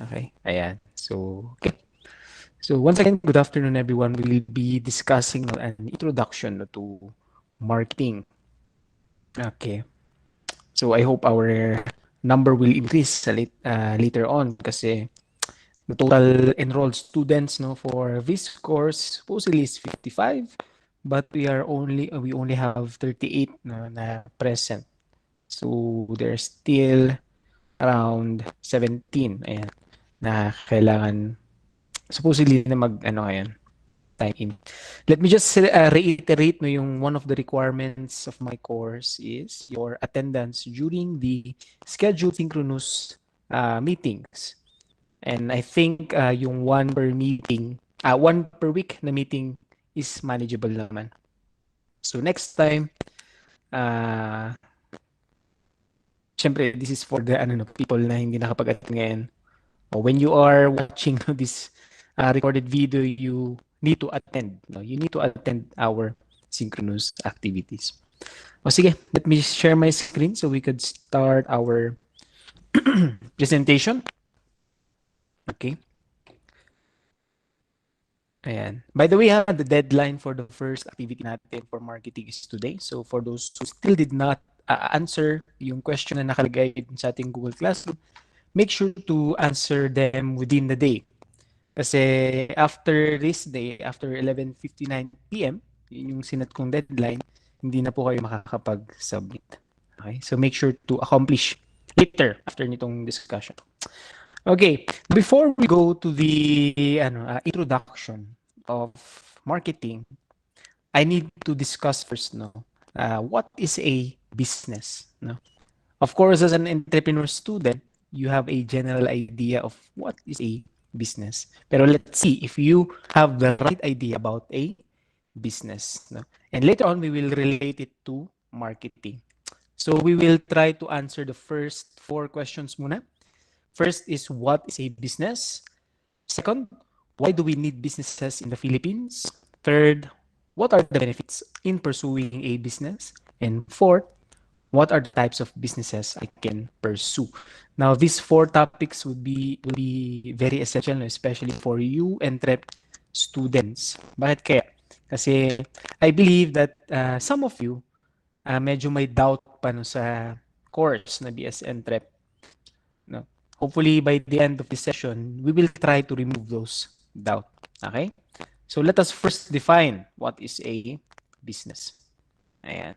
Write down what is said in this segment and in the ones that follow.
Okay, ayan. So, okay. So, once again, good afternoon, everyone. We will be discussing an introduction to marketing. Okay. So, I hope our number will increase later on kasi the total enrolled students for this course supposedly is 55, but we only have 38 na present. So, there's still around 17 ayan, na kailangan supposedly na mag ano ngayon time in. Let me just reiterate no yung one of the requirements of my course is your attendance during the scheduled synchronous meetings. And I think yung one per week na meeting is manageable naman. So next time, uh, syempre this is for the people na hindi nakapag-attend ngayon. When you are watching this recorded video, you need to attend. No? You need to attend our synchronous activities. O sige, let me share my screen so we could start our presentation. Okay. Ayan. By the way, the deadline for the first activity natin for marketing is today. So for those who still did not answer yung question na nakalagay sa ating Google Classroom, make sure to answer them within the day. Kasi after this day, after 11:59 p.m., yun yung sinat kong deadline, hindi na po kayo makakapag-submit. Okay? So make sure to accomplish later after nitong discussion. Okay, before we go to the introduction of marketing, I need to discuss first what is a business. No? Of course, as an entrepreneur student, you have a general idea of what is a business. Pero let's see if you have the right idea about a business. No? And later on, we will relate it to marketing. So we will try to answer the first 4 questions muna. First is what is a business? Second, why do we need businesses in the Philippines? Third, what are the benefits in pursuing a business? And fourth, what are the types of businesses I can pursue? Now, these 4 topics will be very essential, especially for you entrep students. Bakit kaya? Kasi I believe that some of you medyo may doubt pa no sa course na BS Entrep. No? Hopefully, by the end of this session, we will try to remove those doubt. Okay? So, let us first define what is a business. Ayan.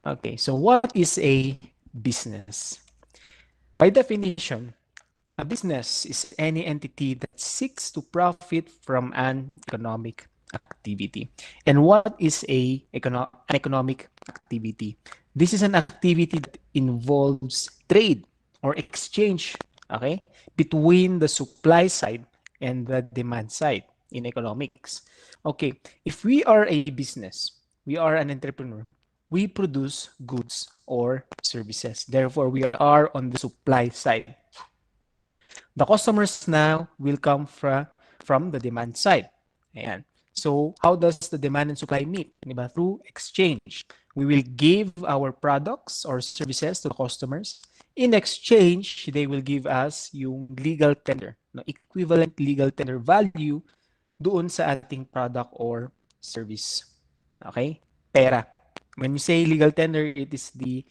Okay, so what is a business? By definition, a business is any entity that seeks to profit from an economic activity. And what is an economic activity? This is an activity that involves trade or exchange, okay, between the supply side and the demand side in economics. Okay, if we are a business, we are an entrepreneur, we produce goods or services. Therefore, we are on the supply side. The customers now will come from the demand side. Ayan. So, how does the demand and supply meet? Diba? Through exchange. We will give our products or services to the customers. In exchange, they will give us yung legal tender, no, equivalent legal tender value doon sa ating product or service. Okay? Pera. When you say legal tender, it is the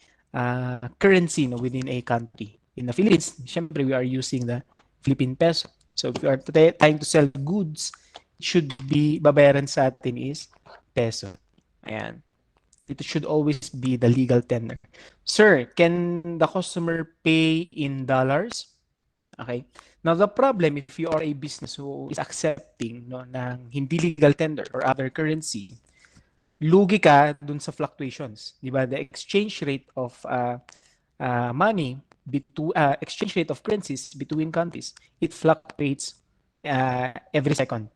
currency within a country. In the Philippines, syempre we are using the Philippine peso. So if you are trying to sell goods, it should be, babayaran sa atin is peso. Ayan. It should always be the legal tender. Sir, can the customer pay in dollars? Okay. Now, the problem, if you are a business who is accepting ng hindi legal tender or other currency, lugi ka dun sa fluctuations. Di ba? The exchange rate of money, exchange rate of currencies between countries, it fluctuates every second.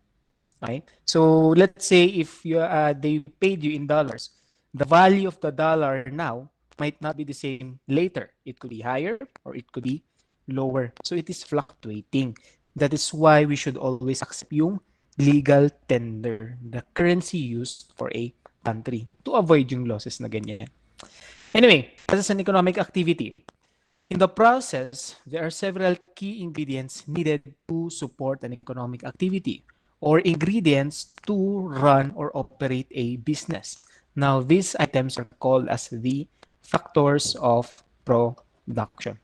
Okay? So, let's say if they paid you in dollars, the value of the dollar now might not be the same later. It could be higher or it could be lower. So, it is fluctuating. That is why we should always accept yung legal tender, the currency used for a country to avoid yung losses na ganyan. Anyway, this is an economic activity. In the process, there are several key ingredients needed to support an economic activity or ingredients to run or operate a business. Now, these items are called as the factors of production.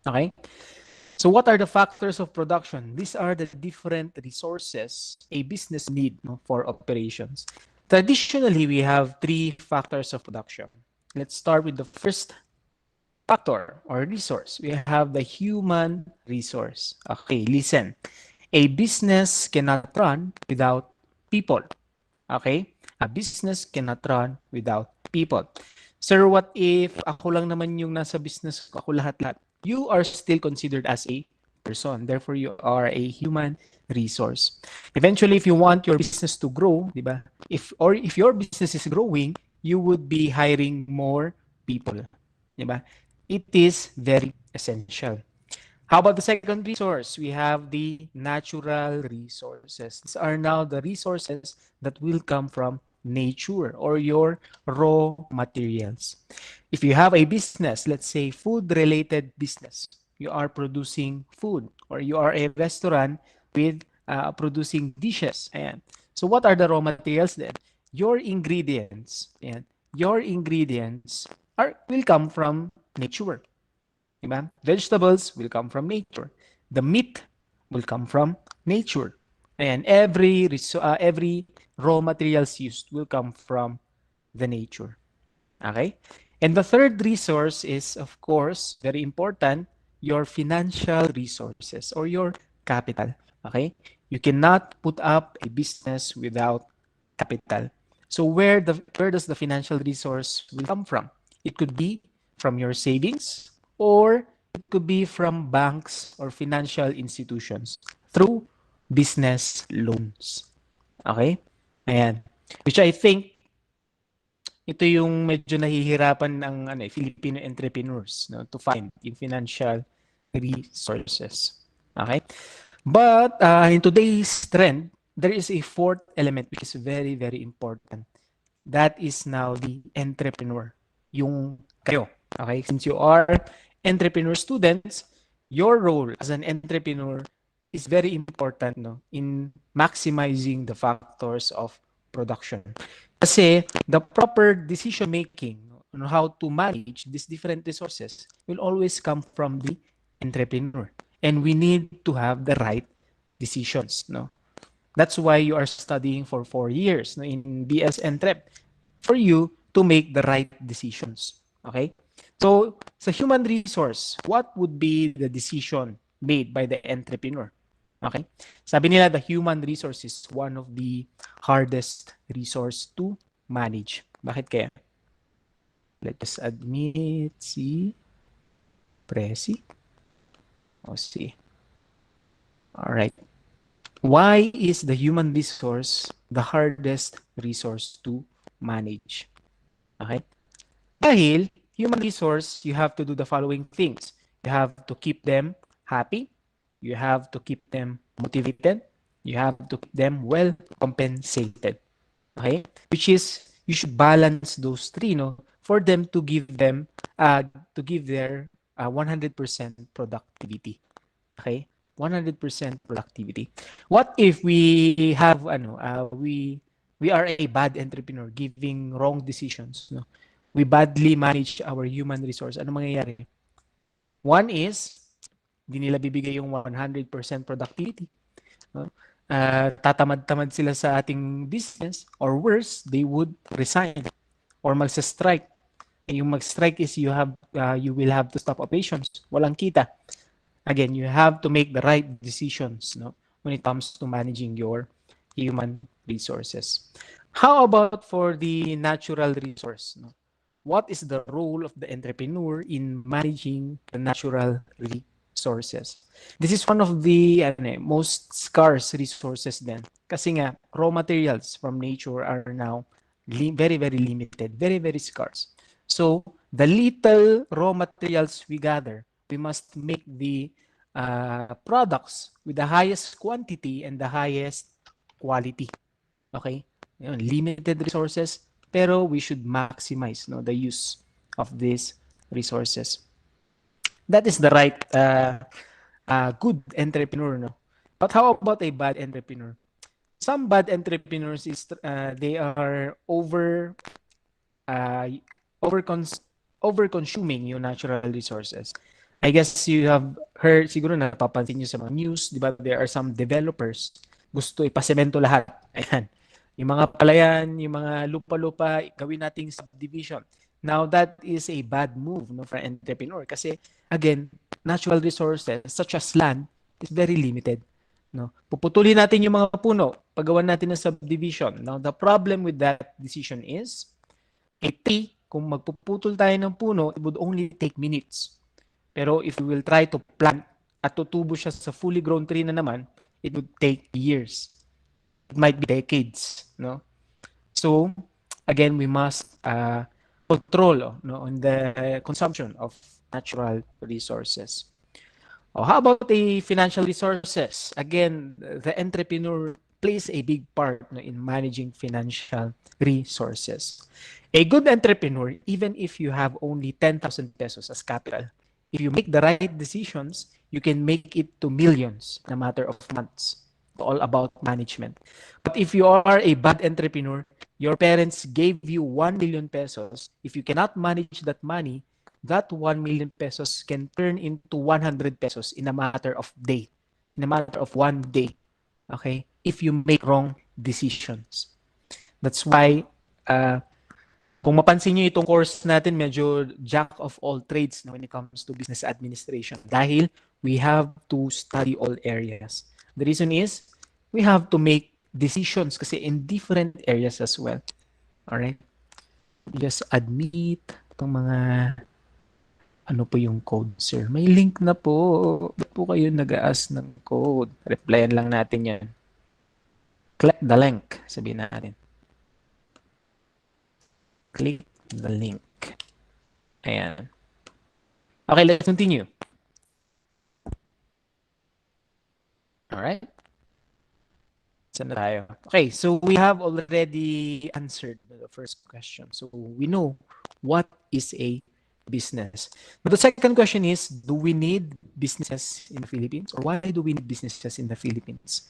Okay? So what are the factors of production? These are the different resources a business need, no, for operations. Traditionally, we have three factors of production. Let's start with the first factor or resource. We have the human resource. Okay, listen. A business cannot run without people. Okay? A business cannot run without people. Sir, what if ako lang naman yung nasa business ko, ako lahat-lahat? You are still considered as a person. Therefore, you are a human resource. Eventually, if you want your business to grow, di ba? If your business is growing, you would be hiring more people. Di ba? It is very essential. How about the second resource? We have the natural resources. These are now the resources that will come from nature or your raw materials. If you have a business, let's say food-related business, you are producing food or you are a restaurant with producing dishes. Ayan. So what are the raw materials then? Your ingredients, ayan, your ingredients will come from nature. Diba? Vegetables will come from nature. The meat will come from nature. And every raw materials used will come from the nature. Okay? And the third resource is, of course, very important, your financial resources or your capital. Okay? You cannot put up a business without capital. So where does the financial resource will come from? It could be from your savings or it could be from banks or financial institutions through business loans. Okay? Ayan. Which I think ito yung medyo nahihirapan ng Filipino entrepreneurs, no, to find yung financial resources. Okay? But in today's trend, there is a fourth element which is very, very important. That is now the entrepreneur. Yung kayo. Okay? Since you are entrepreneur students, your role as an entrepreneur is very important, no, in maximizing the factors of production. Kasi the proper decision making on how to manage these different resources will always come from the entrepreneur. And we need to have the right decisions. No? That's why you are studying for 4 years, no, in BS Entrep, for you to make the right decisions. Okay? So, sa human resource, what would be the decision made by the entrepreneur? Okay? Sabi nila, the human resource is one of the hardest resource to manage. Bakit kaya? Let's admit si Presi. O si. Alright. Why is the human resource the hardest resource to manage? Okay? Dahil, human resource, you have to do the following things. You have to keep them happy. You have to keep them motivated. You have to keep them well compensated. Okay? Which is, you should balance those three, no, for them to give their 100% productivity. Okay? 100% productivity. What if we have we are a bad entrepreneur giving wrong decisions, no? We badly manage our human resource. Ano mangyayari? One is hindi nila bibigay yung 100% productivity. No? Tatamad-tamad sila sa ating business, or worse, they would resign or magsa-strike. Yung mag-strike is you will have to stop operations. Walang kita. Again, you have to make the right decisions, no, when it comes to managing your human resources. How about for the natural resource? No? What is the role of the entrepreneur in managing the natural resources? This is one of the most scarce resources then. Kasi nga, raw materials from nature are now very, very limited, very, very scarce. So, the little raw materials we gather, we must make the products with the highest quantity and the highest quality. Okay? Limited resources, pero we should maximize, no, the use of these resources. That is the right good entrepreneur, no? But how about a bad entrepreneur? Some bad entrepreneurs is they are uh, over over consuming yung natural resources. I guess you have heard, siguro napapansin nyo sa mga news, di ba, there are some developers gusto ipasemento lahat. Ayan. Yung mga palayan, yung mga lupa-lupa, gawin nating subdivision. Now, that is a bad move, no, for an entrepreneur kasi, again, natural resources such as land is very limited. No? Puputulin natin yung mga puno, paggawan natin ng subdivision. Now, the problem with that decision is, a tree, kung magpuputol tayo ng puno, it would only take minutes. Pero if we will try to plant at tutubo siya sa fully grown tree na naman, it would take years. It might be decades. No? So, again, we must control no, on the consumption of natural resources. Oh, how about the financial resources? Again, the entrepreneur plays a big part no, in managing financial resources. A good entrepreneur, even if you have only 10,000 pesos as capital, if you make the right decisions, you can make it to millions in a matter of months. It's all about management. But if you are a bad entrepreneur, your parents gave you 1 million pesos. If you cannot manage that money, that 1 million pesos can turn into 100 pesos in a matter of day, in a matter of one day. Okay? If you make wrong decisions. That's why kung mapansin niyo itong course natin, medyo jack of all trades when it comes to business administration dahil we have to study all areas. The reason is we have to make decisions kasi in different areas as well. Alright? Just admit itong mga ano po yung code, sir? May link na po. Ba't po kayo nag-ask ng code? Replyan lang natin yan. Click the link, sabihin natin. Click the link. Ayan. Okay, let's continue. Alright. Saan na tayo? Okay, so we have already answered the first question. So we know what is a business. But the second question is, do we need businesses in the Philippines? Or why do we need businesses in the Philippines?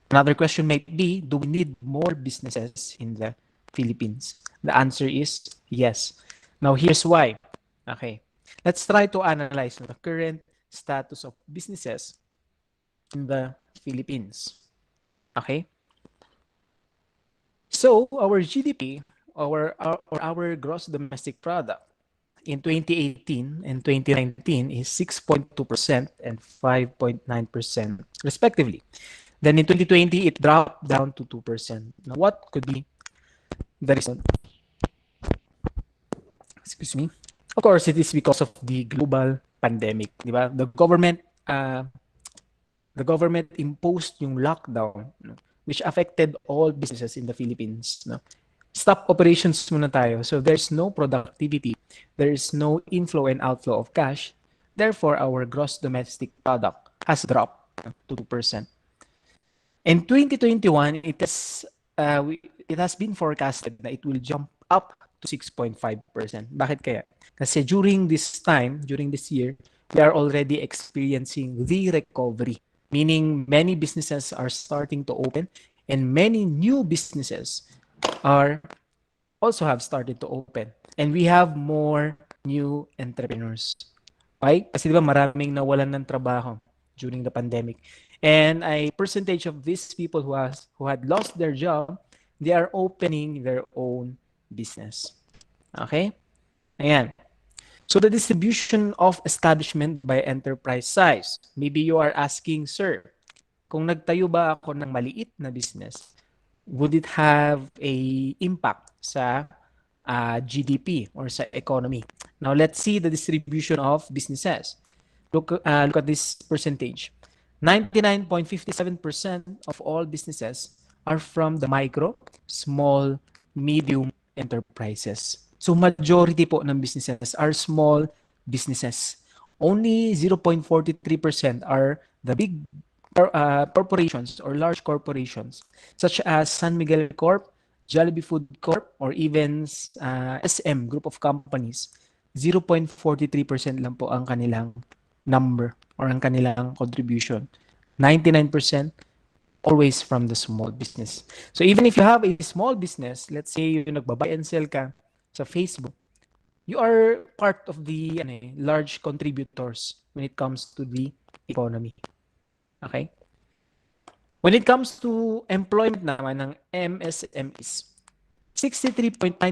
Another question might be, do we need more businesses in the Philippines? The answer is yes. Now, here's why. Okay. Let's try to analyze the current status of businesses in the Philippines. Okay. So, our GDP, our gross domestic product in 2018 and 2019 is 6.2% and 5.9% respectively. Then in 2020, it dropped down to 2%. Now, what could be the reason? Excuse me. Of course, it is because of the global pandemic. Diba? The government imposed yung lockdown, no? Which affected all businesses in the Philippines. No? Stop operations muna tayo. So there's no productivity. There's no inflow and outflow of cash. Therefore, our gross domestic product has dropped to 2%. In 2021, it has been forecasted that it will jump up to 6.5%. Bakit kaya? Kasi during this year, we are already experiencing the recovery, meaning many businesses are starting to open and many new businesses are also have started to open. And we have more new entrepreneurs. Okay? Kasi diba maraming nawalan ng trabaho during the pandemic. And a percentage of these people who had lost their job, they are opening their own business. Okay? Ayan. So the distribution of establishment by enterprise size. Maybe you are asking, sir, kung nagtayo ba ako ng maliit na business, would it have a impact sa GDP or sa economy? Now let's see the distribution of businesses. Look at this percentage. 99.57% of all businesses are from the micro, small, medium enterprises. So majority po ng businesses are small businesses. Only 0.43% are the big corporations or large corporations such as San Miguel Corp, Jollibee Food Corp, or even SM group of companies. 0.43% lang po ang kanilang number or ang kanilang contribution. 99% always from the small business. So even if you have a small business, let's say you nagba-buy and sell ka sa Facebook, you are part of the large contributors when it comes to the economy. Okay? When it comes to employment naman ng MSMEs, 63.19%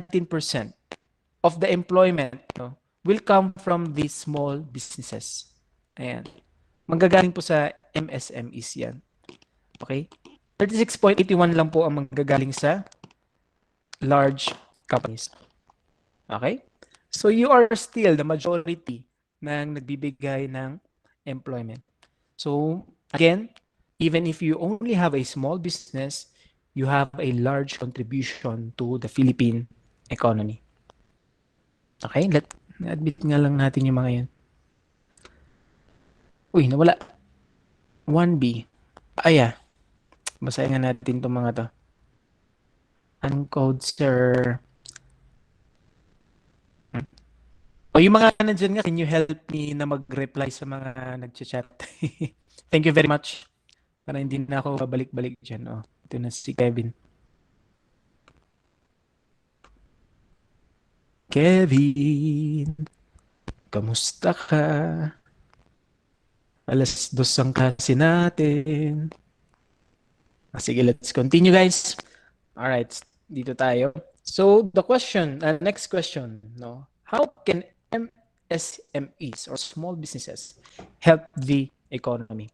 of the employment will come from these small businesses. Ayan. Manggagaling po sa MSMEs yan. Okay? 36.81 lang po ang manggagaling sa large companies. Okay? So you are still the majority ng nagbibigay ng employment. So again, even if you only have a small business, you have a large contribution to the Philippine economy. Okay? Admit nga lang natin yung mga yan. Uy, nawala. 1B. Yeah. Basahin nga natin itong mga to. Anong code, sir? O yung mga nandyan nga, can you help me na mag-reply sa mga nag-chat? Thank you very much. Para hindi na ako babalik-balik dyan. Ito na si Kevin. Kevin, kamusta ka? Alas 2 ang klase natin. Sige, let's continue, guys. All right, dito tayo. So the question, next question, how can MSMEs or small businesses help the economy?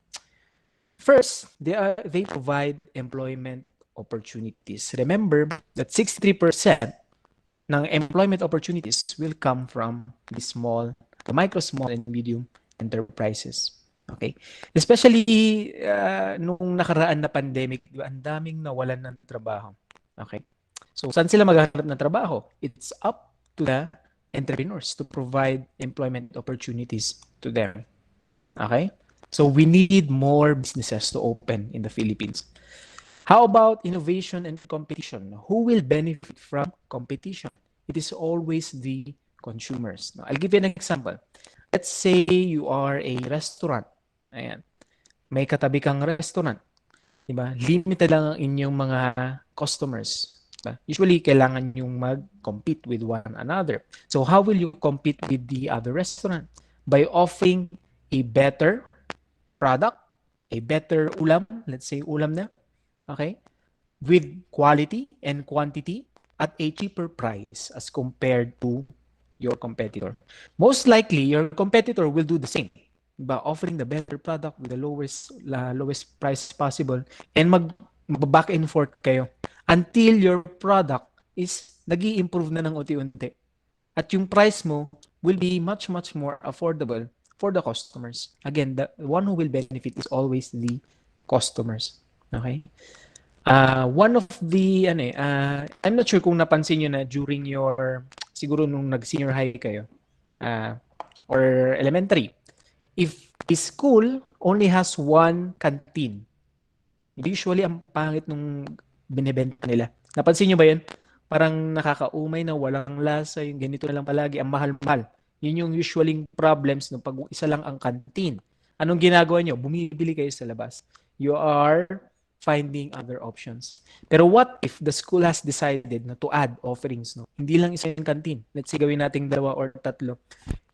First, they provide employment opportunities. Remember that 63% ng employment opportunities will come from the micro, small, and medium enterprises. Okay? Especially nung nakaraan na pandemic, ang daming nawalan ng trabaho. Okay? So, saan sila maghahanap ng trabaho? It's up to the entrepreneurs to provide employment opportunities to them. Okay? So, we need more businesses to open in the Philippines. How about innovation and competition? Who will benefit from competition? It is always the consumers. Now, I'll give you an example. Let's say you are a restaurant. Ayan. May katabi kang restaurant. Diba? Limited lang ang inyong mga customers. Diba? Usually, kailangan yung mag-compete with one another. So, how will you compete with the other restaurant? By offering a better product, a better ulam, let's say ulam na, okay, with quality and quantity at a cheaper price as compared to your competitor. Most likely, your competitor will do the same by offering the better product with the lowest price possible, and mag-back and forth kayo until your product is nag-i-improve na ng unti-unti. At yung price mo will be much, much more affordable for the customers. Again, the one who will benefit is always the customers. Okay? One of the, I'm not sure kung napansin nyo na during your, siguro nung nag-senior high kayo, or elementary, if a school only has one canteen, usually ang pangit nung binibenta nila. Napansin nyo ba yun? Parang nakakaumay na walang lasa, yung ganito na lang palagi, ang mahal-mahal. Yun yung usually problems no, pag isa lang ang canteen. Anong ginagawa nyo? Bumibili kayo sa labas. You are finding other options. Pero what if the school has decided na to add offerings? No? Hindi lang isa yung canteen. Let's say gawin nating 2 or 3.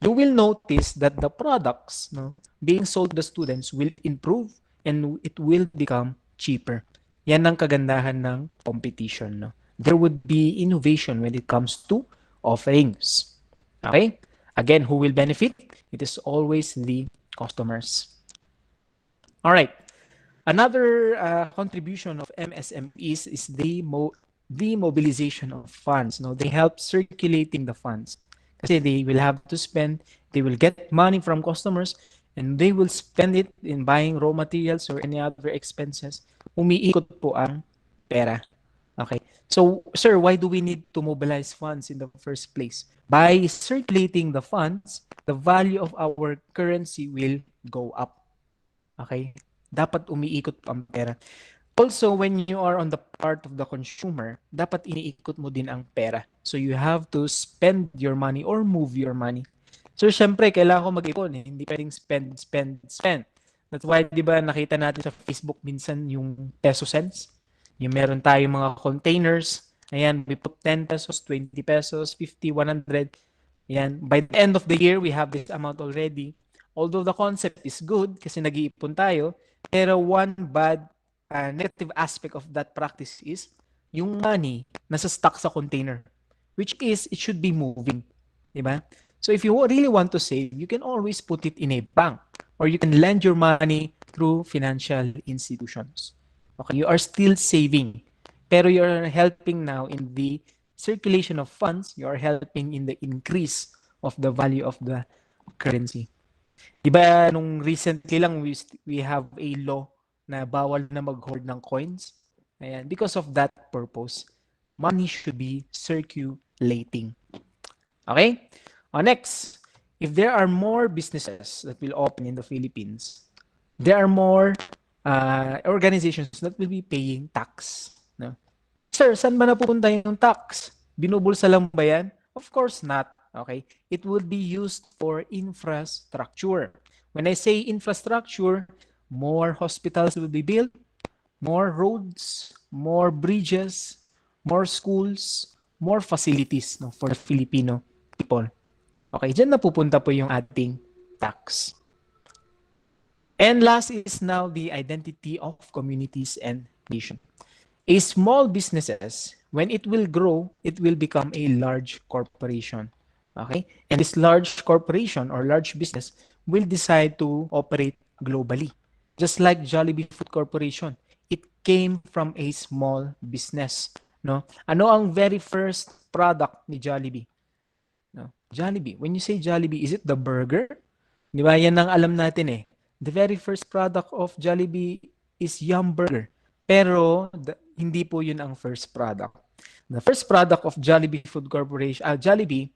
You will notice that the products being sold to the students will improve and it will become cheaper. Yan ang kagandahan ng competition. No? There would be innovation when it comes to offerings. Okay? Again, who will benefit? It is always the customers. All right. Another contribution of MSMEs is the mobilization of funds. They help circulating the funds. Kasi they will have to spend, they will get money from customers, and they will spend it in buying raw materials or any other expenses. Umiikot po ang pera. Okay. So, sir, why do we need to mobilize funds in the first place? By circulating the funds, the value of our currency will go up. Okay? Dapat umiikot ang pera. Also, when you are on the part of the consumer, dapat iniikot mo din ang pera. So, you have to spend your money or move your money. So, syempre, kailangan ko mag-ipon. Hindi pwedeng spend, spend, spend. That's why, di ba, nakita natin sa Facebook minsan yung peso cents. Yung meron tayong mga containers. Ayan, we put 10 pesos, 20 pesos, 50, 100. Ayan, by the end of the year, we have this amount already. Although the concept is good kasi nag-iipon tayo, pero one bad negative aspect of that practice is yung money nasa stuck sa container, which is it should be moving. Diba? So if you really want to save, you can always put it in a bank or you can lend your money through financial institutions. Okay, you are still saving, pero you're helping now in the circulation of funds, you are helping in the increase of the value of the currency. Diba nung recently lang we have a law na bawal na mag-hoard ng coins. Ayan, because of that purpose, money should be circulating. Okay? Next, if there are more businesses that will open in the Philippines, there are more organizations that will be paying tax. No? Sir, saan ba napupunta yung tax? Binubulsa lang ba yan? Of course not. Okay? It would be used for infrastructure. When I say infrastructure, more hospitals will be built, more roads, more bridges, more schools, more facilities no, for the Filipino people. Okay, dyan napupunta po yung ating tax. And last is now the identity of communities and nation. A small businesses, when it will grow, it will become a large corporation. Okay? And this large corporation or large business will decide to operate globally. Just like Jollibee Food Corporation, it came from a small business. No? Ano ang very first product ni Jollibee? No? Jollibee. When you say Jollibee, is it the burger? Di ba? Yan ang alam natin eh. The very first product of Jollibee is Yum Burger. Pero hindi po yun ang first product. The first product of Jollibee Food Corporation, Jollibee,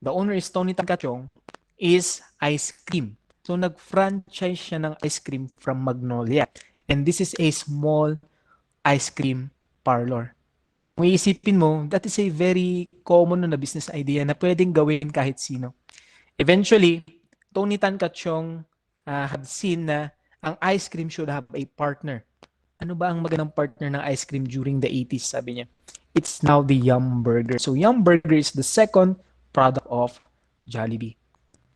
the owner is Tony Tancachong, is ice cream. So nag-franchise siya ng ice cream from Magnolia. And this is a small ice cream parlor. Kung iisipin mo, that is a very common na business idea na pwedeng gawin kahit sino. Eventually, Tony Tancachong had seen na ang ice cream should have a partner. Ano ba ang magandang partner ng ice cream during the 80s, sabi niya? It's now the Yum Burger. So Yum Burger is the second product of Jollibee.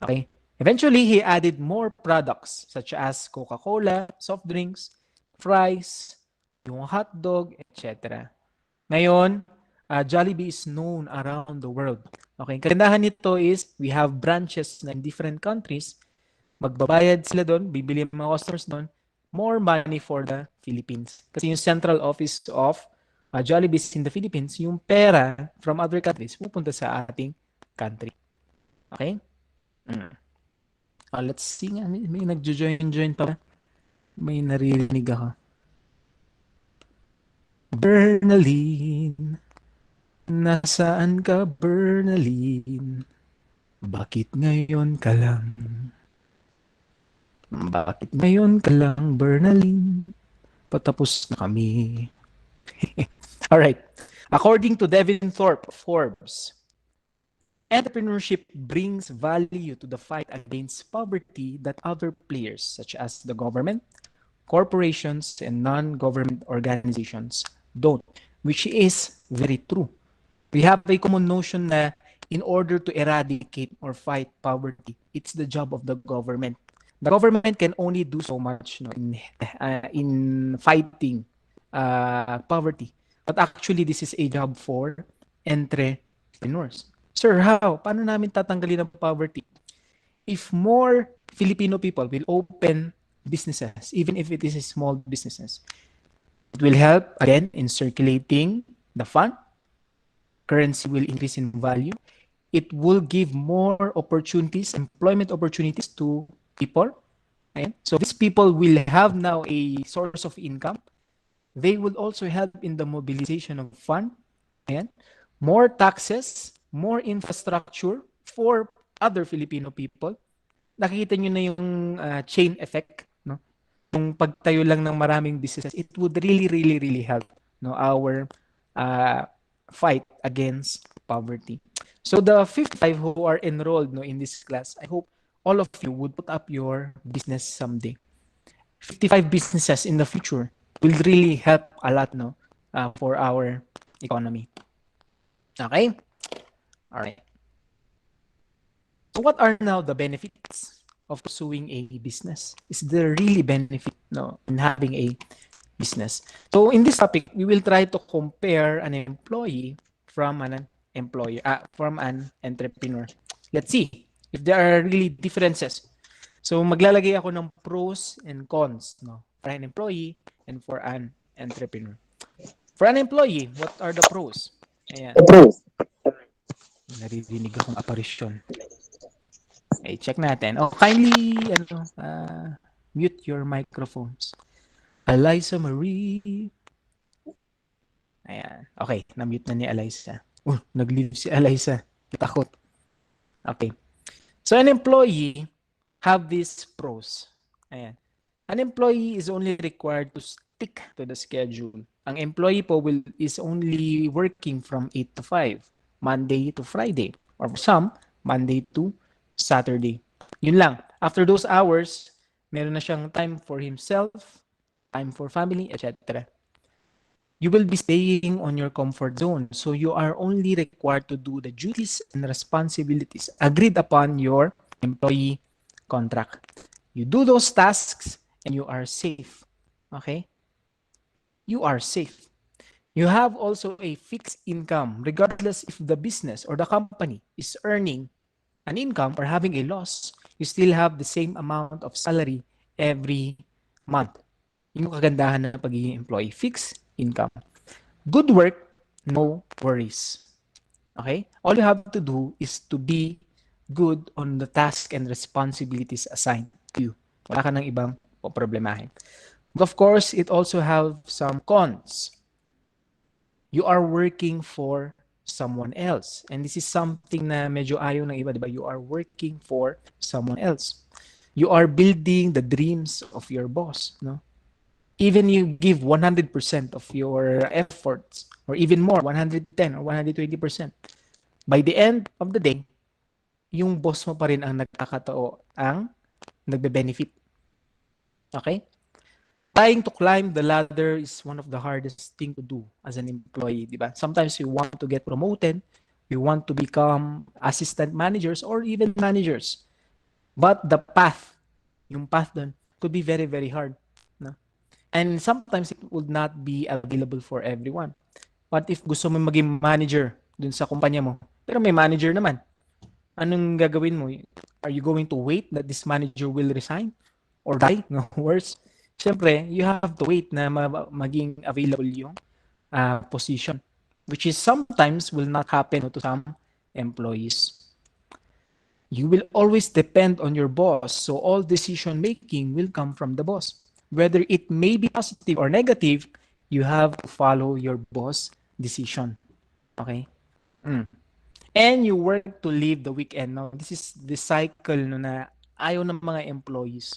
Okay? Eventually, he added more products such as Coca-Cola, soft drinks, fries, yung hot dog, etc. Ngayon, Jollibee is known around the world. Okay, kagandahan nito is we have branches na in different countries. Magbabayad sila doon, bibili mga customers doon, more money for the Philippines. Kasi yung central office of Jollibee in the Philippines, yung pera from other countries pupunta sa ating country. Okay? Let's see nga. May nagjo-join pa. May naririnig ako. Bernaline, nasaan ka, Bernaline? Bakit ngayon ka lang? Bakit ngayon ka lang, Bernaline? Patapos na kami. Alright. According to Devin Thorpe of Forbes, entrepreneurship brings value to the fight against poverty that other players, such as the government, corporations, and non-government organizations don't, which is very true. We have a common notion na in order to eradicate or fight poverty, it's the job of the government. The government can only do so much in fighting poverty. But actually, this is a job for entrepreneurs. Sir, how? Paano namin tatanggalin ang poverty? If more Filipino people will open businesses, even if it is small businesses, it will help, again, in circulating the fund. Currency will increase in value. It will give more opportunities, employment opportunities to people. Ayan. So these people will have now a source of income. They will also help in the mobilization of fund. Ayan. More taxes, more infrastructure for other Filipino people. Nakikita nyo na yung chain effect. No? Kung pagtayo lang ng maraming businesses, it would really help our fight against poverty. So the 55 who are enrolled no, in this class, I hope all of you would put up your business someday. 55 businesses in the future will really help a lot no, for our economy. Okay? All right. So what are now the benefits of pursuing a business? Is there really benefit no, in having a business? So in this topic, we will try to compare an employee from an employer, from an entrepreneur. Let's see if there are really differences. So maglalagay ako ng pros and cons no, for an employee and for an entrepreneur. For an employee, what are the pros? Ayan. Naririnig akong aparisyon. Okay, check natin. Oh, kindly mute your microphones. Eliza Marie. Ayan. Okay, na-mute na ni Eliza. Nag-leave si Eliza. Takot. Okay. So an employee have these pros. Ayan. An employee is only required to stick to the schedule. Ang employee po is only working from 8 to 5, Monday to Friday, or for some, Monday to Saturday. Yun lang. After those hours, meron na siyang time for himself, time for family, etc. You will be staying on your comfort zone. So you are only required to do the duties and responsibilities agreed upon your employee contract. You do those tasks and you are safe. Okay? You are safe. You have also a fixed income regardless if the business or the company is earning an income or having a loss, you still have the same amount of salary every month. Yung kagandahan ng pagiging employee, fixed income. Good work, no worries. Okay? All you have to do is to be good on the task and responsibilities assigned to you. Wala ka ng ibang problemahin. But of course, it also have some cons. You are working for someone else. And this is something na medyo ayaw ng iba, di ba? You are working for someone else. You are building the dreams of your boss, no? Even you give 100% of your efforts, or even more, 110 or 120%. By the end of the day, yung boss mo pa rin ang nagkakatao, ang nagbe-benefit. Okay? Trying to climb the ladder is one of the hardest thing to do as an employee, di ba? Sometimes we want to get promoted, we want to become assistant managers or even managers. But the path, yung path dun, could be very, very hard. No? And sometimes it would not be available for everyone. What if gusto mo maging manager dun sa kumpanya mo, pero may manager naman? Anong gagawin mo? Are you going to wait that this manager will resign or die? No, worse. Siyempre, you have to wait na maging available yung position, which is sometimes will not happen to some employees. You will always depend on your boss, so all decision making will come from the boss. Whether it may be positive or negative, you have to follow your boss decision. Okay? And you work to leave the weekend. No? This is the cycle no, na ayaw ng mga employees.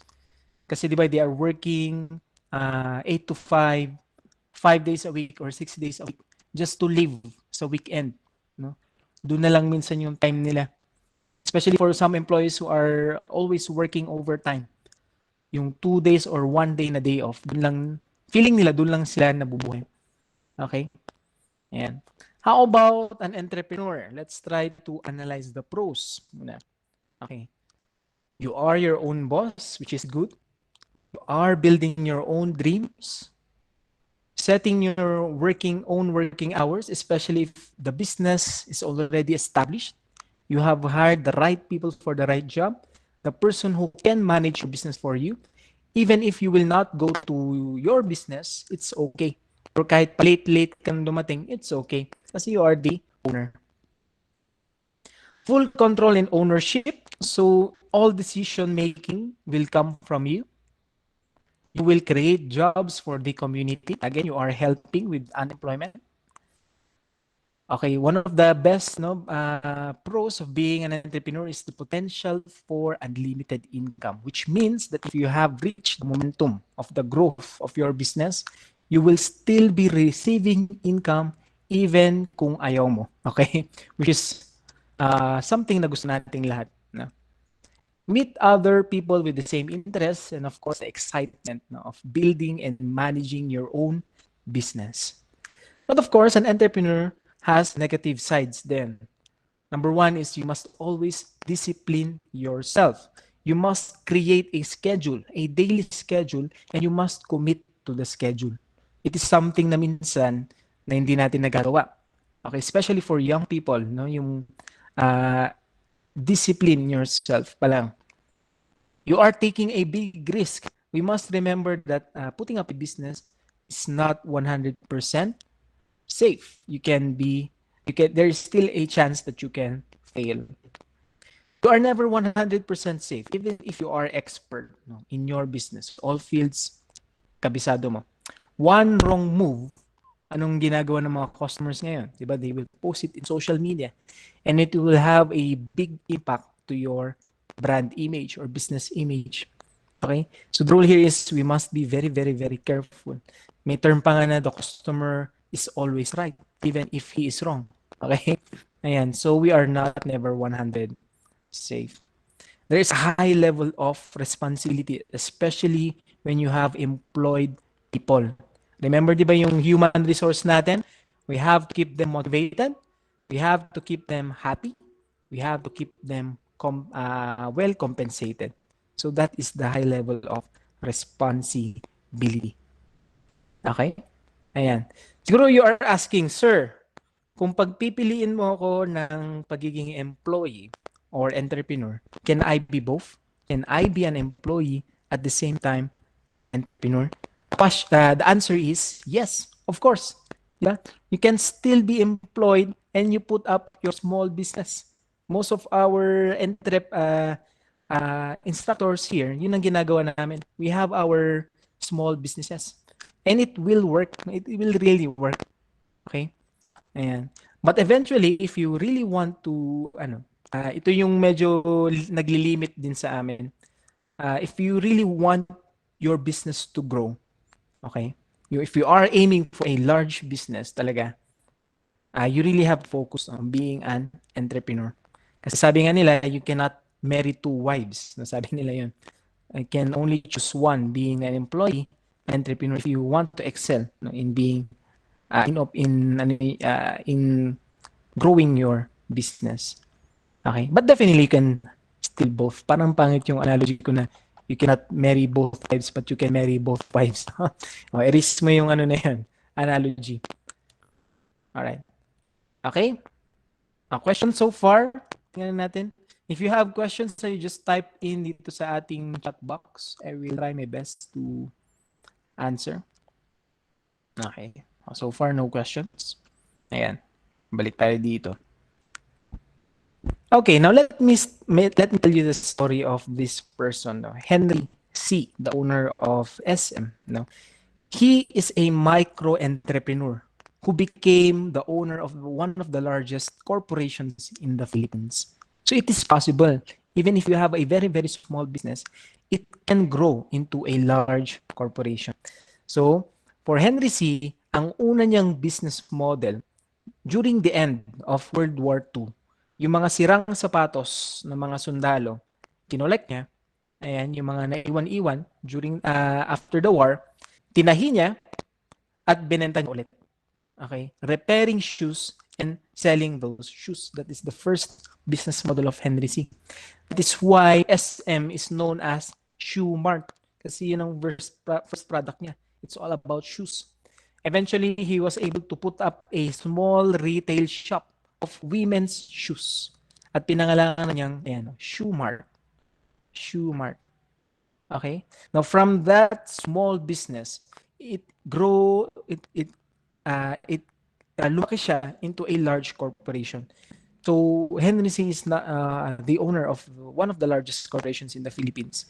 Kasi di ba, they are working 8 to 5, 5 days a week or 6 days a week just to live sa weekend. No? Doon na lang minsan yung time nila. Especially for some employees who are always working overtime. Yung 2 days or 1 day na day off, doon lang, feeling nila, doon lang sila nabubuhay. Okay? Ayan. How about an entrepreneur? Let's try to analyze the pros. Okay. You are your own boss, which is good. You are building your own dreams. Setting your own working hours, especially if the business is already established. You have hired the right people for the right job. The person who can manage your business for you. Even if you will not go to your business, it's okay. Or kahit late kang dumating, it's okay. Kasi you are the owner. Full control and ownership. So all decision making will come from you. You will create jobs for the community. Again, you are helping with unemployment. Okay, one of the best pros of being an entrepreneur is the potential for unlimited income, which means that if you have reached the momentum of the growth of your business, you will still be receiving income even kung ayaw mo. Okay? Which is something na gusto nating lahat. No? Meet other people with the same interests and of course the excitement no, of building and managing your own business. But of course, an entrepreneur has negative sides then. Number one is you must always discipline yourself. You must create a schedule, a daily schedule, and you must commit to the schedule. It is something na minsan na hindi natin nagagawa. Okay, especially for young people, no, yung uh, discipline yourself pa lang. You are taking a big risk. We must remember that putting up a business is not 100% safe. There is still a chance that you can fail. You are never 100% safe, even if you are expert no, in your business. All fields, kabisado mo. One wrong move, anong ginagawa ng mga customers ngayon? Diba? They will post it in social media and it will have a big impact to your brand image or business image. Okay? So the rule here is we must be very, very, very careful. May term pa nga na the customer is always right, even if he is wrong. Okay? Ayan. So we are not never 100 safe. There is a high level of responsibility, especially when you have employed people. Remember, di ba yung human resource natin? We have to keep them motivated. We have to keep them happy. We have to keep them well compensated. So that is the high level of responsibility. Okay? Ayan. Siguro you are asking, Sir, kung pagpipiliin mo ako ng pagiging employee or entrepreneur, can I be both? Can I be an employee at the same time entrepreneur? The answer is yes, of course. Yeah, you can still be employed and you put up your small business. Most of our instructors here, yun ang ginagawa namin. We have our small businesses. And it will work. It will really work. Okay? Ayan. But eventually, if you really want to, ito yung medyo naglilimit din sa amin. If you really want your business to grow, okay? If you are aiming for a large business talaga, you really have to focus on being an entrepreneur. Kasi sabi nga nila, you cannot marry two wives. Nasabi nila yun. I can only choose one, being an employee, entrepreneur, if you want to excel no, in being in growing your business. Okay? But definitely you can still both. Parang pangit yung analogy ko na you cannot marry both wives but you can marry both wives. Erase mo yung ano na yun, analogy. Alright. Okay? A question so far, tingnan natin. If you have questions, so you just type in dito sa ating chat box. I will try my best to answer. Okay. So far, no questions. Ayan. Balik tayo dito. Okay, now let me tell you the story of this person, no? Henry C., the owner of SM. No? He is a micro entrepreneur who became the owner of one of the largest corporations in the Philippines. So it is possible, even if you have a very, very small business, it can grow into a large corporation. So for Henry C., ang una niyang business model during the end of World War II, yung mga sirang sapatos ng mga sundalo, kinolek niya, ayan, yung mga naiwan-iwan during after the war, tinahi niya at binenta niya ulit. Okay? Repairing shoes and selling those shoes. That is the first business model of Henry C. That is why SM is known as Shoe Mart. Kasi yun ang first product niya. It's all about shoes. Eventually, he was able to put up a small retail shop of women's shoes. At pinangalanan niyang, ayan, Shoe Mart. Shoe Mart. Okay? Now, from that small business, it lumaki siya into a large corporation. So, Henry C. is the owner of one of the largest corporations in the Philippines,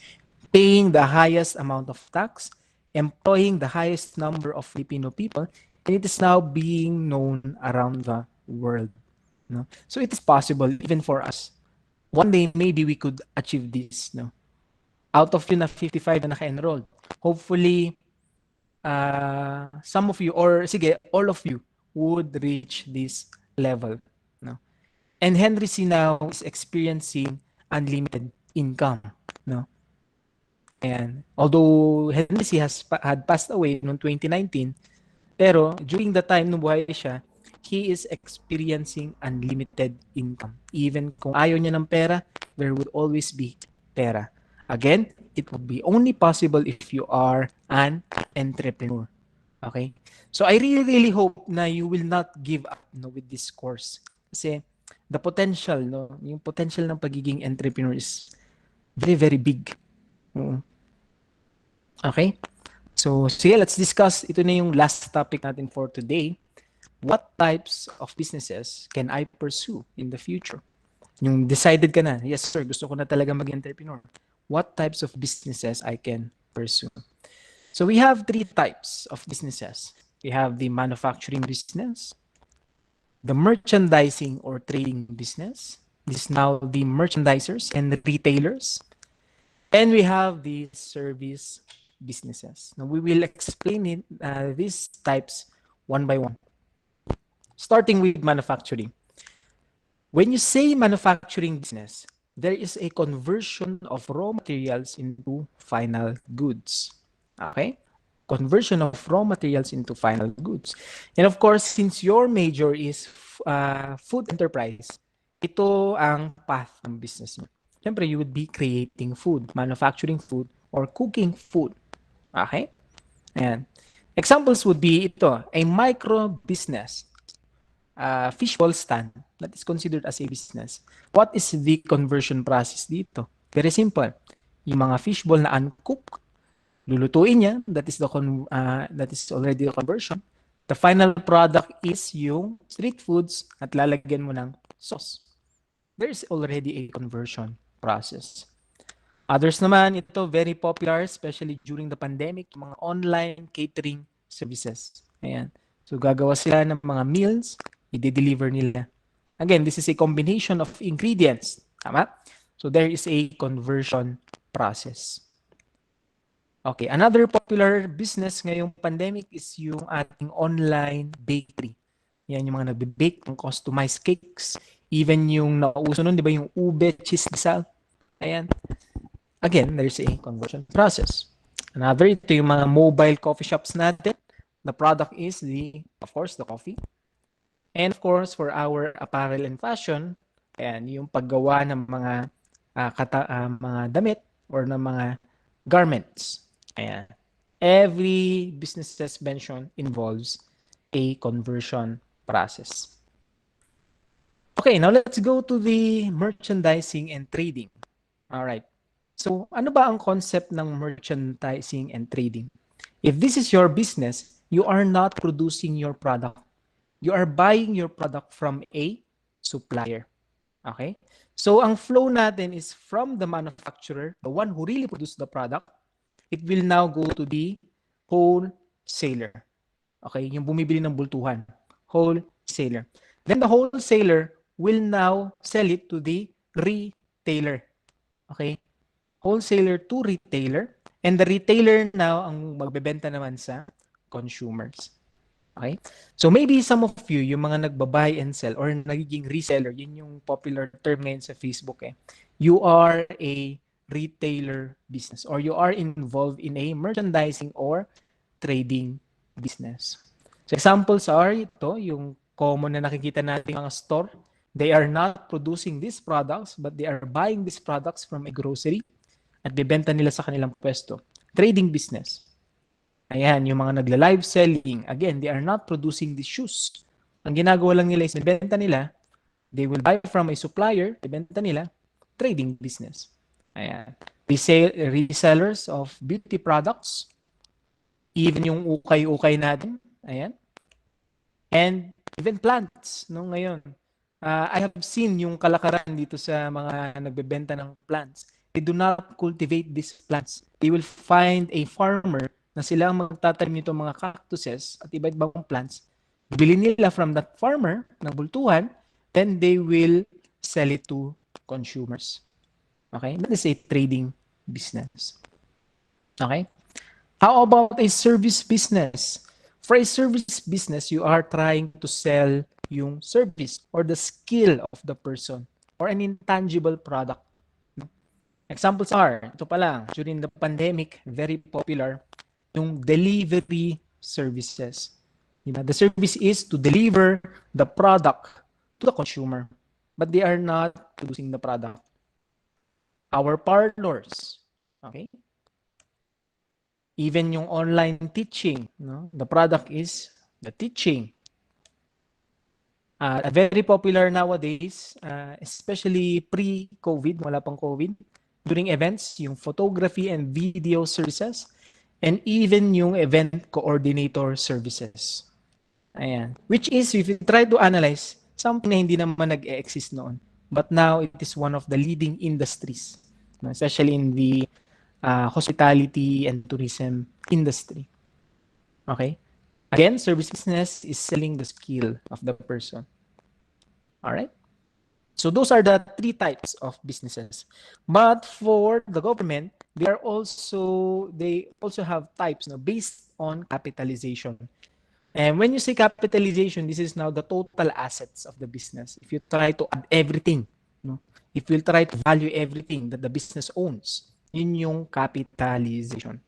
paying the highest amount of tax, employing the highest number of Filipino people, and it is now being known around the world. No? So, it is possible even for us. One day, maybe we could achieve this. No? Out of you na 55 na naka-enrolled, hopefully, some of you, or sige, all of you, would reach this level. No? And Henry C now is experiencing unlimited income. No? And although Henry C had passed away noong 2019, pero during the time nung buhay siya, he is experiencing unlimited income. Even kung ayaw niya ng pera, there would always be pera. Again, it would be only possible if you are an entrepreneur. Okay? So I really, really hope na you will not give up no, with this course. Kasi the potential, no, yung potential ng pagiging entrepreneur is very, very big. Okay? So, sige, let's discuss. Ito na yung last topic natin for today. What types of businesses can I pursue in the future? Yung decided ka na, yes sir, gusto ko na talaga mag-entrepreneur. What types of businesses I can pursue? So we have three types of businesses. We have the manufacturing business, the merchandising or trading business. This is now the merchandisers and the retailers. And we have the service businesses. Now we will explain it, these types one by one. Starting with manufacturing. When you say manufacturing business, there is a conversion of raw materials into final goods. Okay? Conversion of raw materials into final goods. And of course, since your major is food enterprise, ito ang path ng business mo. Siyempre, you would be creating food, manufacturing food, or cooking food. Okay? Ayan. Examples would be ito, a micro business, fishbowl stand that is considered as a business. What is the conversion process dito? Very simple. Yung mga fishbowl na uncooked, lulutuin niya, that is already the conversion. The final product is yung street foods at lalagyan mo ng sauce. There's already a conversion process. Others naman, ito very popular, especially during the pandemic, mga online catering services. Ayan. So gagawa sila ng mga meals, i-deliver nila. Again, this is a combination of ingredients. Tama? So there is a conversion process. Okay, another popular business ngayong pandemic is yung ating online bakery. Yan yung mga nagbe-bake ng customized cakes. Even yung nauso nun, di ba, yung ube cheese sal. Ayan. Again, there's a conversion process. Another, ito yung mga mobile coffee shops natin. The product is of course, the coffee. And of course, for our apparel and fashion, ayan, yung paggawa ng mga mga damit or ng mga garments. Ayan. Every business mentioned involves a conversion process. Okay, now let's go to the merchandising and trading. All right. So, ano ba ang concept ng merchandising and trading? If this is your business, you are not producing your product. You are buying your product from a supplier. Okay? So, ang flow natin is from the manufacturer, the one who really produced the product, it will now go to the wholesaler. Okay? Yung bumibili ng bultuhan. Wholesaler. Then the wholesaler will now sell it to the retailer. Okay? Wholesaler to retailer. And the retailer now ang magbebenta naman sa consumers. Okay? So maybe some of you, yung mga nagbabuy and sell or nagiging reseller, yun yung popular term ngayon sa Facebook eh. You are a retailer business or you are involved in a merchandising or trading business. So examples are ito, yung common na nakikita natin mga store. They are not producing these products but they are buying these products from a grocery at bibenta nila sa kanilang pwesto. Trading business. Ayan, yung mga nagla-live selling. Again, they are not producing the shoes. Ang ginagawa lang nila is bibenta nila. They will buy from a supplier, bibenta nila. Trading business. Ayan. Resellers of beauty products. Even yung ukay-ukay natin. Ayan. And even plants. No, ngayon, I have seen yung kalakaran dito sa mga nagbebenta ng plants. They do not cultivate these plants. They will find a farmer na sila ang magtatanim nito mga cactuses at iba't ibang plants. Bili nila from that farmer ng bultuhan, then they will sell it to consumers. Okay? That is a trading business. Okay? How about a service business? For a service business, you are trying to sell yung service or the skill of the person or an intangible product. Examples are, ito pa lang, during the pandemic, very popular, yung delivery services. Diba? The service is to deliver the product to the consumer, but they are not producing the product. Our parlors, okay? Even yung online teaching, no? The product is the teaching. Very popular nowadays, especially pre-COVID, wala pang COVID, during events, yung photography and video services, and even yung event coordinator services. Ayan. Which is, if you try to analyze, something na hindi naman nag-exist noon. But now, it is one of the leading industries, especially in the hospitality and tourism industry. Okay? Again, service business is selling the skill of the person. All right? So those are the three types of businesses. But for the government, they also have types based on capitalization. And when you say capitalization, this is now the total assets of the business. If you try to add everything, if you try to value everything that the business owns, yun yung capitalization.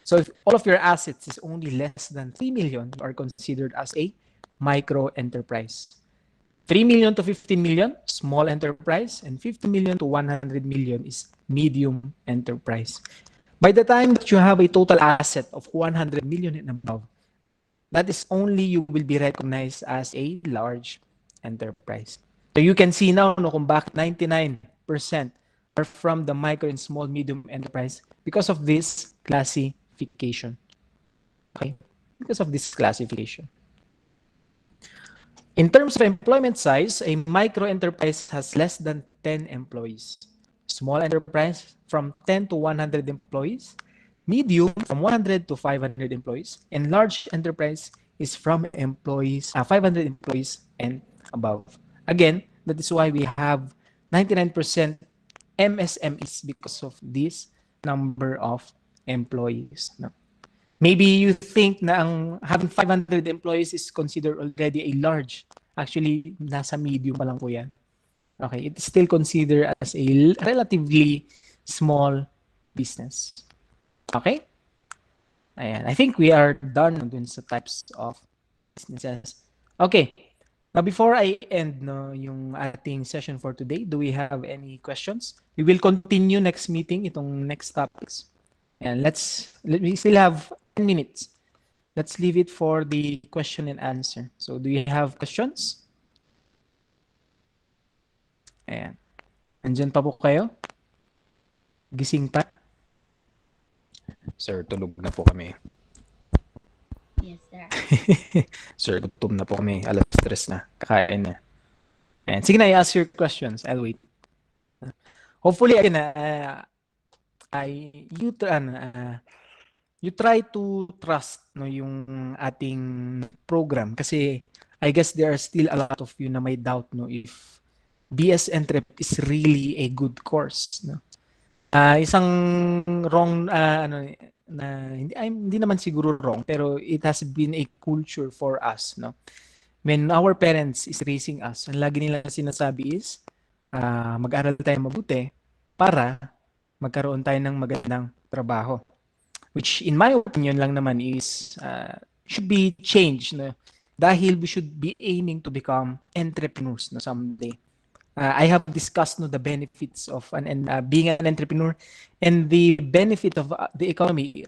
So if all of your assets is only less than 3 million, you are considered as a micro enterprise. 3 million to 15 million, small enterprise, and 50 million to 100 million is medium enterprise. By the time that you have a total asset of 100 million and above, that is only you will be recognized as a large enterprise. So you can see now kung bakit 99% are from the micro and small medium enterprise because of this classification. Okay? Because of this classification. In terms of employment size, a micro enterprise has less than 10 employees. Small enterprise from 10 to 100 employees. Medium from 100 to 500 employees. And large enterprise is from 500 employees and above. Again, that is why we have 99% MSMEs because of this number of employees. Maybe you think na having 500 employees is considered already a large. Actually, nasa medium pa lang po yan. Okay, it's still considered as a relatively small business. Okay? Ayan. I think we are done dun sa types of businesses. Okay. Now, before I end yung ating session for today, do we have any questions? We will continue next meeting, itong next topics. And we still have 10 minutes. Let's leave it for the question and answer. So, do you have questions? Ayan. Andyan pa po kayo? Gising pa? Sir, tulog na po kami. Yes, sir. Sir, gutom na po kami. Alas 3 na. Kakain na. Ayan. Sige na, i-ask your questions. I'll wait. Hopefully, again, you try to trust yung ating program kasi I guess there are still a lot of you na may doubt if BS Entrep is really a good course. Isang wrong hindi naman siguro wrong pero it has been a culture for us. When our parents is raising us, ang lagi nila sinasabi is mag-aral tayo mabuti para magkaroon tayo ng magandang trabaho. Which in my opinion lang naman is should be changed. Dahil we should be aiming to become entrepreneurs someday. I have discussed the benefits of being an entrepreneur and the benefit of the economy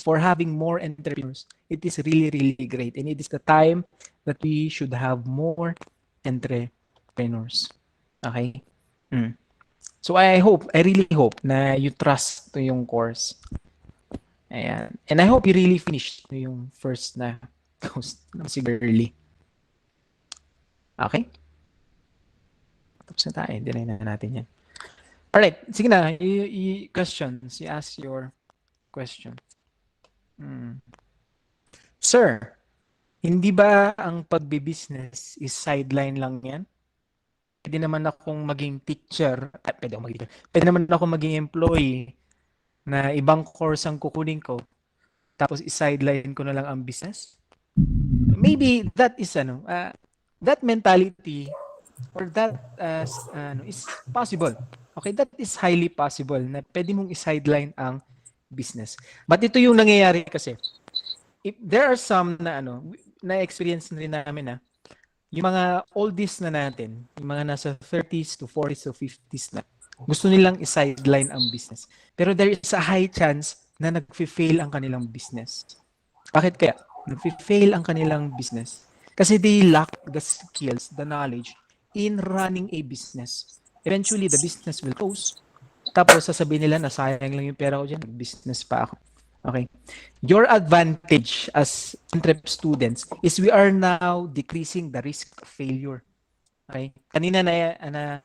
for having more entrepreneurs. It is really, really great. And it is the time that we should have more entrepreneurs. Okay? So I really hope na you trust yung course. Ayan. And I hope you really finished yung first na course si Girly. Okay? Tapos na tayo. Dinay na natin yan. Alright. Sige na. Questions. You ask your question. Sir, hindi ba ang pagbibusiness is sideline lang yan? Pwede naman akong maging teacher. Pwede naman akong maging employee na ibang course ang kukunin ko tapos i-sideline ko na lang ang business. Maybe that is that mentality or that is possible. Okay, that is highly possible na pwede mong i-sideline ang business. But ito yung nangyayari kasi. If there are some na na-experience na rin namin na yung mga oldies na natin, yung mga nasa 30s to 40s to 50s na, gusto nilang i-sideline ang business. Pero there is a high chance na nag-fail ang kanilang business. Bakit kaya? Nag-fail ang kanilang business. Kasi they lack the skills, the knowledge in running a business. Eventually, the business will close. Tapos sasabihin nila na sayang lang yung pera ko dyan, business pa ako. Okay. Your advantage as entrep students is we are now decreasing the risk of failure. Okay? Kanina na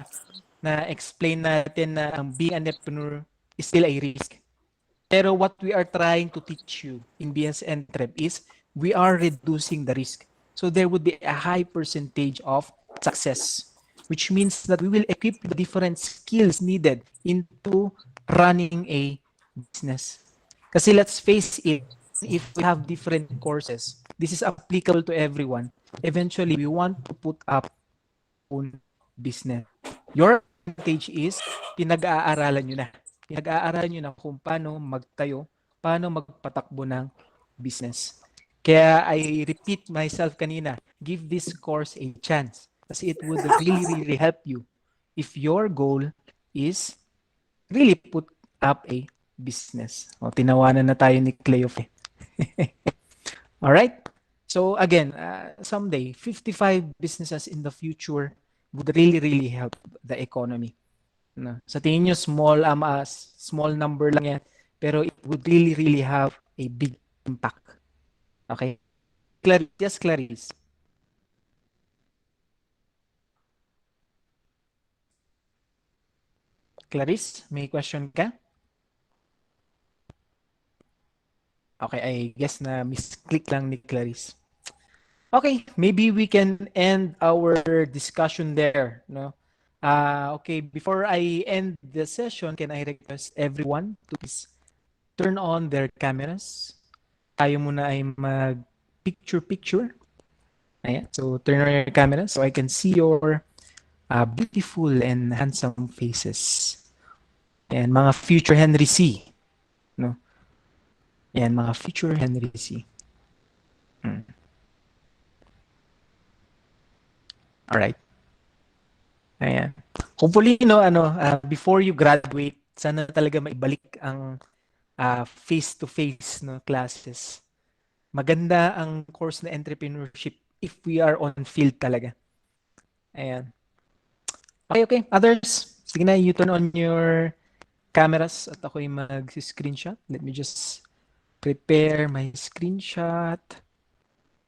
explain natin na ang being an entrepreneur is still a risk. Pero what we are trying to teach you in BS Entrep is we are reducing the risk. So there would be a high percentage of success, which means that we will equip the different skills needed into running a business. Kasi let's face it, if we have different courses, this is applicable to everyone. Eventually, we want to put up own business. Your advantage is pinag-aaralan nyo na. Pinag-aaralan nyo na kung paano magtayo, paano magpatakbo ng business. Kaya I repeat myself kanina, give this course a chance. Kasi it would really, really help you if your goal is really put up a business. O, tinawanan na tayo ni Cleof. Alright? So again, someday, 55 businesses in the future would really, really help the economy. No? Sa tingin nyo, small number lang yan, pero it would really, really have a big impact. Okay? Yes, Clarice. Clarice, may question ka? Okay, I guess na misclick lang ni Clarice. Okay, maybe we can end our discussion there, no? Okay, before I end the session, can I request everyone to please turn on their cameras? Tayo muna ay mag-picture. Ayan, so turn on your camera so I can see your beautiful and handsome faces. Ayan, mga future Henry C. No? Ayan, mga future Henry C. Alright. Ayan. Hopefully, before you graduate, sana talaga maibalik ang face-to-face classes. Maganda ang course na entrepreneurship if we are on field talaga. Ayan. Okay. Others, sige na, you turn on your cameras at ako'y mag-screenshot. Let me just prepare my screenshot.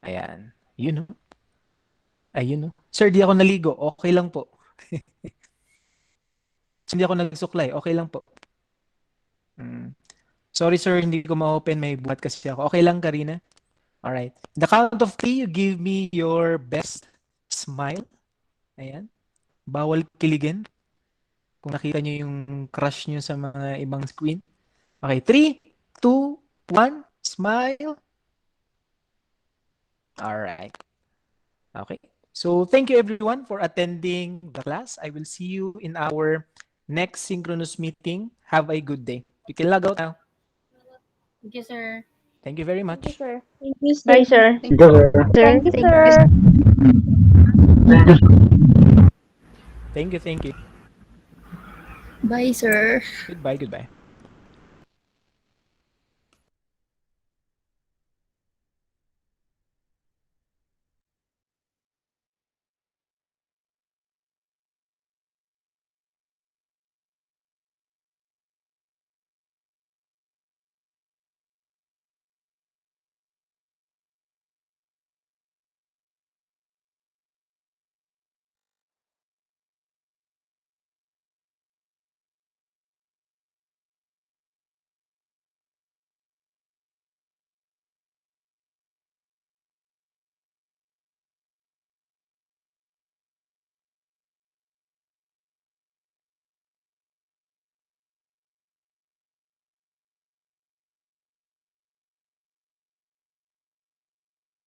Ayan. Ayun. Sir, di ako naligo. Okay lang po. Hindi ako nagsuklay. Okay lang po. Sorry, sir. Hindi ko ma-open. May buhat kasi ako. Okay lang, Karina? Alright. The count of 3, you give me your best smile. Ayan. Bawal kiligin. Kung nakita nyo yung crush nyo sa mga ibang screen. Okay. 3, 2, 1. Smile. Alright. Okay. So thank you everyone for attending the class. I will see you in our next synchronous meeting. Have a good day. You can log out now. Thank you, sir. Thank you very much. Thank you, sir. Thank you, sir. Bye, sir. Thank you, sir. Thank you, sir. Thank you. Bye, sir. Goodbye.